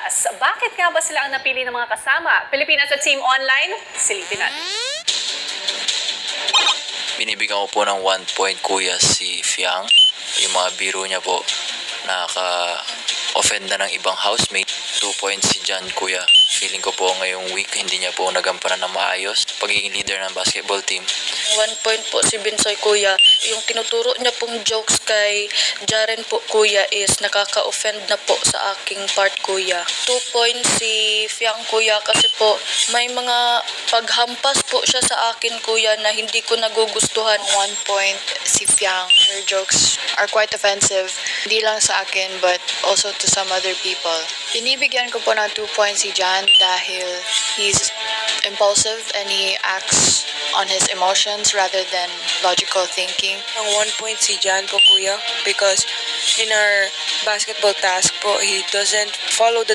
Pilipinas. Bakit nga ba sila ang napili ng mga kasama? Pilipinas at Team Online, silipin natin. Binibigyan ko po ng 1 point kuya si Fiang. Yung mga biro niya po, nakaka-offend na ng ibang housemate. 2 points si John kuya. Feeling ko po ngayong week hindi niya po nagampanan ng maayos pagiging leader ng basketball team. 1 point po si Binsoy kuya. Yung tinuturo niya pong jokes kay Jaren po kuya is nakaka-offend na po sa aking part kuya. 2 points si Fiang kuya kasi po may mga paghampas po siya sa akin kuya na hindi ko nagugustuhan. 1 point si Fiang. Her jokes are quite offensive. Hindi lang sa akin but also to some other people. Binibigyan ko po ng 2 points si Jan dahil he's impulsive and he acts on his emotions rather than logical thinking. Ang 1 point si Jan po kuya because in our basketball task po, he doesn't follow the